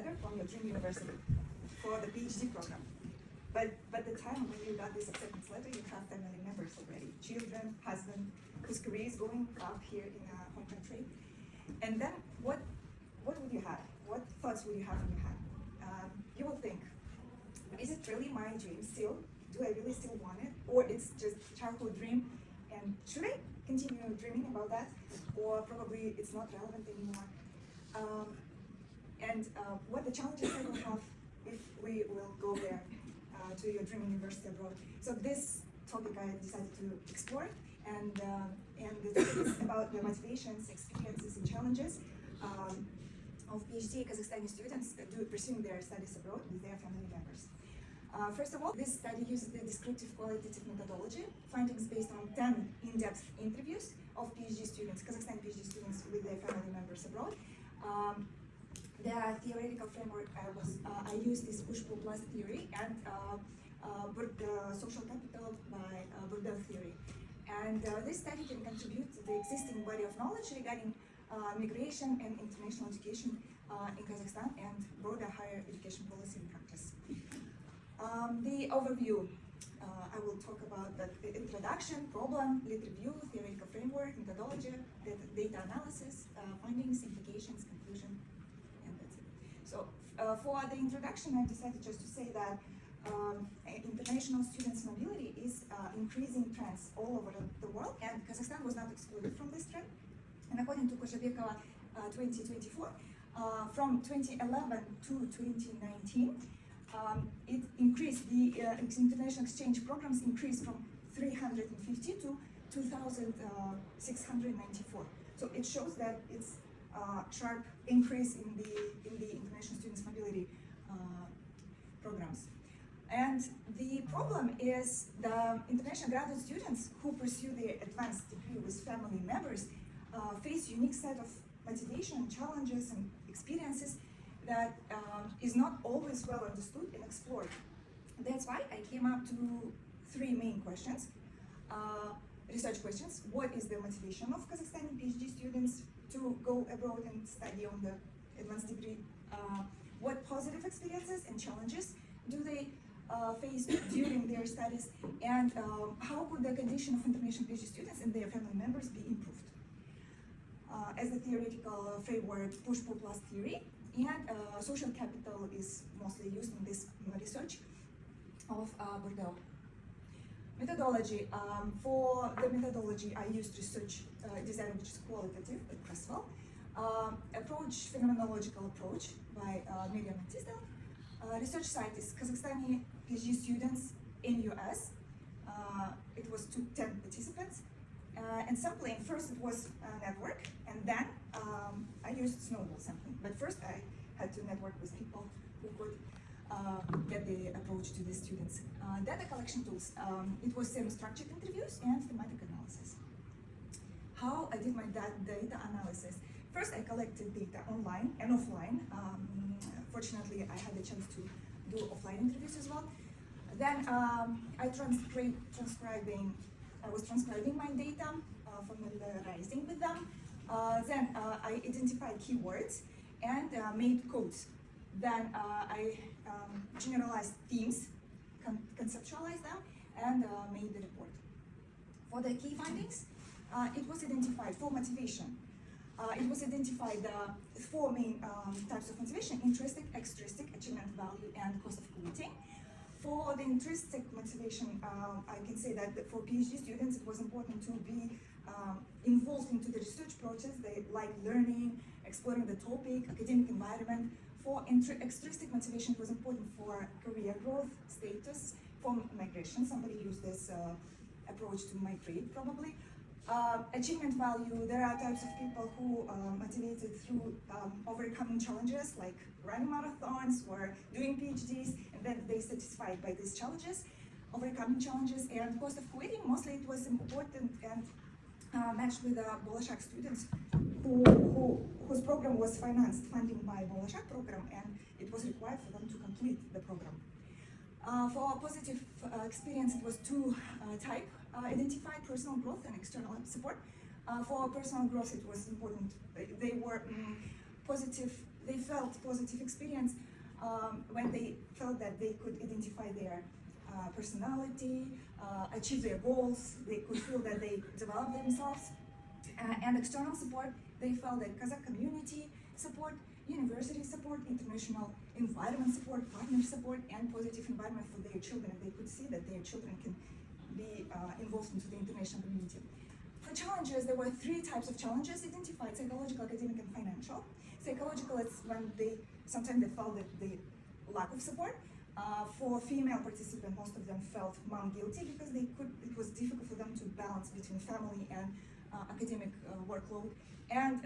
letter from your dream university for the PhD program. But by the time when you got this acceptance letter, you have family members already, children, husband, whose career is going up here in a home country. And then what would you have? What thoughts would you have in your head? You will think, is it really my dream still? Do I really still want it? Or it's just childhood dream? And should I continue dreaming about that? Or probably it's not relevant anymore? What the challenges I will have if we will go there to your dream university abroad. So this topic I decided to explore, and the topic is about the motivations, experiences, and challenges of PhD Kazakhstani students pursuing their studies abroad with their family members. First of all, this study uses the descriptive qualitative methodology, findings based on 10 in-depth interviews of PhD students, Kazakhstani PhD students with their family members abroad. The theoretical framework I used is push-pull plus theory and social capital by Bordeaux theory. And this study can contribute to the existing body of knowledge regarding migration and international education in Kazakhstan and broader higher education policy and practice. The overview, I will talk about the introduction, problem, lit review, theoretical framework, methodology, data analysis, findings, implications, conclusion, and that's it. So for the introduction, I decided just to say that international students' mobility is increasing trends all over the world, and Kazakhstan was not excluded from this trend. And according to Kozhabekova 2024, from 2011 to 2019, it increased, the international exchange programs increased from 350 to 2,694. So it shows that it's a sharp increase in the international students' mobility programs. And the problem is the international graduate students who pursue their advanced degree with family members face a unique set of motivation, challenges, and experiences that is not always well understood and explored. That's why I came up to three main questions, research questions. What is the motivation of Kazakhstani PhD students to go abroad and study on the advanced degree? What positive experiences and challenges do they face during their studies? And how could the condition of international PhD students and their family members be improved? As the theoretical framework, push-pull plus theory, and social capital is mostly used in this research of Bordeaux. Methodology. For the methodology, I used research design, which is qualitative, but Cresswell. Approach, phenomenological approach by Miriam and Tisdale. Research site is Kazakhstani PhD students in US. It was 10 participants. And sampling, first it was a network, and then I used snowball sampling. But first I had to network with people who could get the approach to the students. Data collection tools, it was semi-structured interviews and thematic analysis. How I did my data analysis? First I collected data online and offline. Fortunately, I had the chance to do offline interviews as well. Then I was transcribing my data, familiarizing with them. Then I identified keywords and made codes. Then I generalized themes, conceptualized them, and made the report. For the key findings, it was identified for motivation. It was identified four main types of motivation: intrinsic, extrinsic, achievement value, and cost of quitting. For the intrinsic motivation, I can say that for PhD students, it was important to be involved into the research process. They like learning, exploring the topic, academic environment. For extrinsic motivation, it was important for career growth, status, for migration. Somebody used this approach to migrate, probably. Achievement value, there are types of people who are motivated through overcoming challenges like running marathons or doing PhDs, and then they satisfied by these challenges, overcoming challenges. And cost of quitting, mostly it was important and matched with Bolashak students whose program was funding by Bolashak program, and it was required for them to complete the program. For positive experience, it was two types. Identify personal growth and external support. For personal growth, it was important. They were they felt positive experience when they felt that they could identify their personality, achieve their goals, they could feel that they developed themselves. And external support, they felt that Kazakh community support, university support, international environment support, partner support, and positive environment for their children. They could see that their children can be involved into the international community. For challenges, there were 3 types of challenges identified: psychological, academic, and financial. Psychological is when sometimes they felt that the lack of support. For female participants, most of them felt mom guilty because it was difficult for them to balance between family and academic workload. And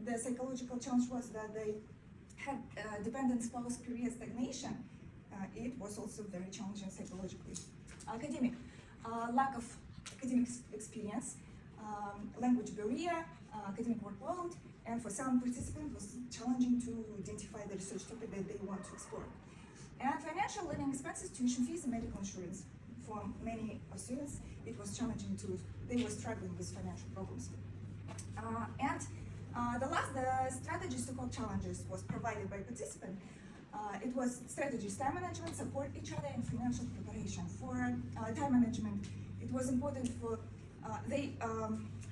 the psychological challenge was that they had dependent spouse career stagnation. It was also very challenging psychologically. Academic, lack of academic experience, language barrier, academic workload, and for some participants it was challenging to identify the research topic that they want to explore. And financial living expenses, tuition fees, and medical insurance. For many students, it was challenging they were struggling with financial problems. The strategies to cope challenges was provided by participants. It was strategies, time management, support each other, and financial preparation. For time management, it was important they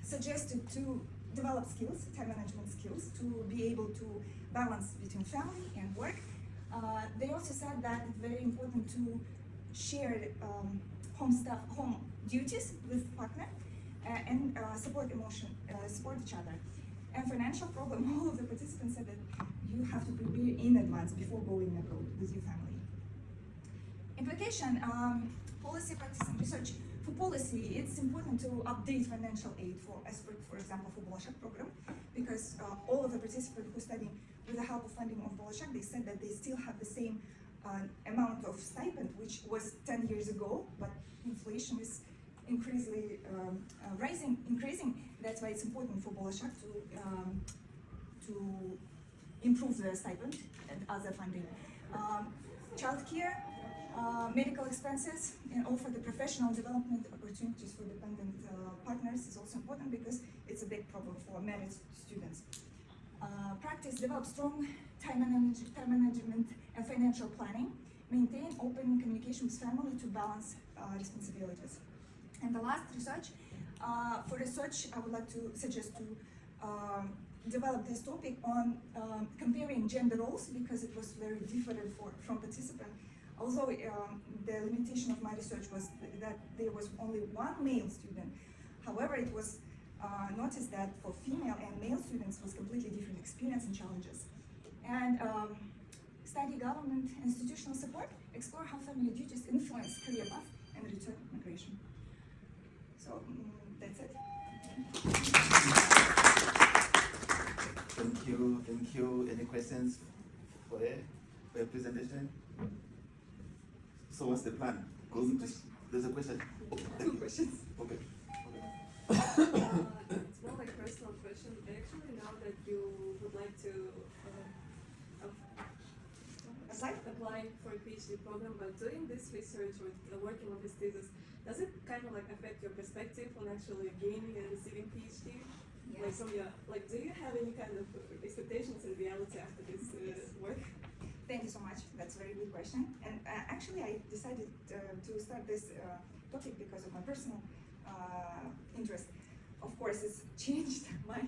suggested to develop skills, time management skills, to be able to balance between family and work. They also said that it's very important to share home duties with partner and support each other. And financial problem, all of the participants said that you have to prepare in advance before going abroad with your family. Implication, policy, practice, and research. For policy, it's important to update financial aid for example, for Bolashak program, because all of the participants who study with the help of funding of Bolashak, they said that they still have the same amount of stipend, which was 10 years ago, but inflation is increasingly increasing. That's why it's important for Bolashak to improve the stipend and other funding. Childcare, medical expenses, and offer the professional development opportunities for dependent partners is also important because it's a big problem for married students. Practice, develop strong time management and financial planning. Maintain open communication with family to balance responsibilities. And the last, research. For research, I would like to suggest to develop this topic on comparing gender roles, because it was very different from participants. Although the limitation of my research was that there was only one male student. However, it was noticed that for female and male students was completely different experience and challenges. And study government institutional support, explore how family duties influence career path and return migration. So that's it. Thank you. Any questions for your presentation? So what's the plan? There's a question. Two questions. Okay. It's more like a personal question. I actually know that you would like to apply for a PhD program, but doing this research or working on this thesis, does it kind of like affect your perspective on actually gaining and receiving PhD? Yes. Do you have any kind of expectations in reality after this work? Thank you so much. That's a very good question. And actually, I decided to start this topic because of my personal interest. Of course, it's changed my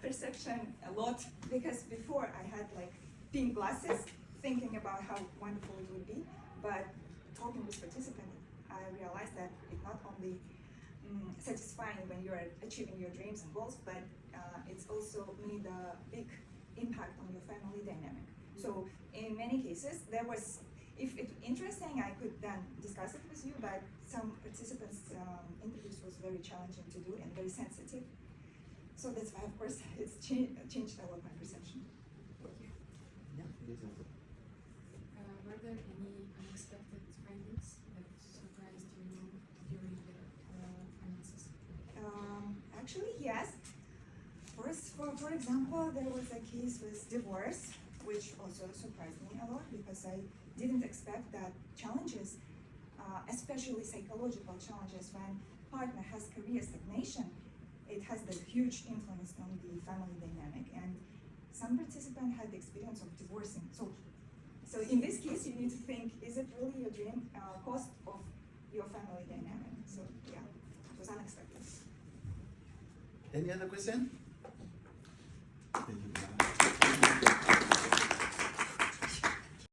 perception a lot, because before I had like pink glasses, thinking about how wonderful it would be. But talking with participants, I realized that it's not only satisfying when you're achieving your dreams and goals, but it's also made a big impact on your family dynamic. So in many cases, if it's interesting, I could then discuss it with you, but some participants' interviews was very challenging to do and very sensitive. So that's why, of course, it's changed a lot my perception. Yeah. Were there any unexpected findings that surprised you during the analysis? Actually, yes. For example, there was a case with divorce, which also surprised me a lot, because I didn't expect that challenges, especially psychological challenges, when partner has career stagnation, it has the huge influence on the family dynamic. And some participant had the experience of divorcing. So in this case, you need to think, is it really your dream cost of your family dynamic? So yeah, it was unexpected. Any other question?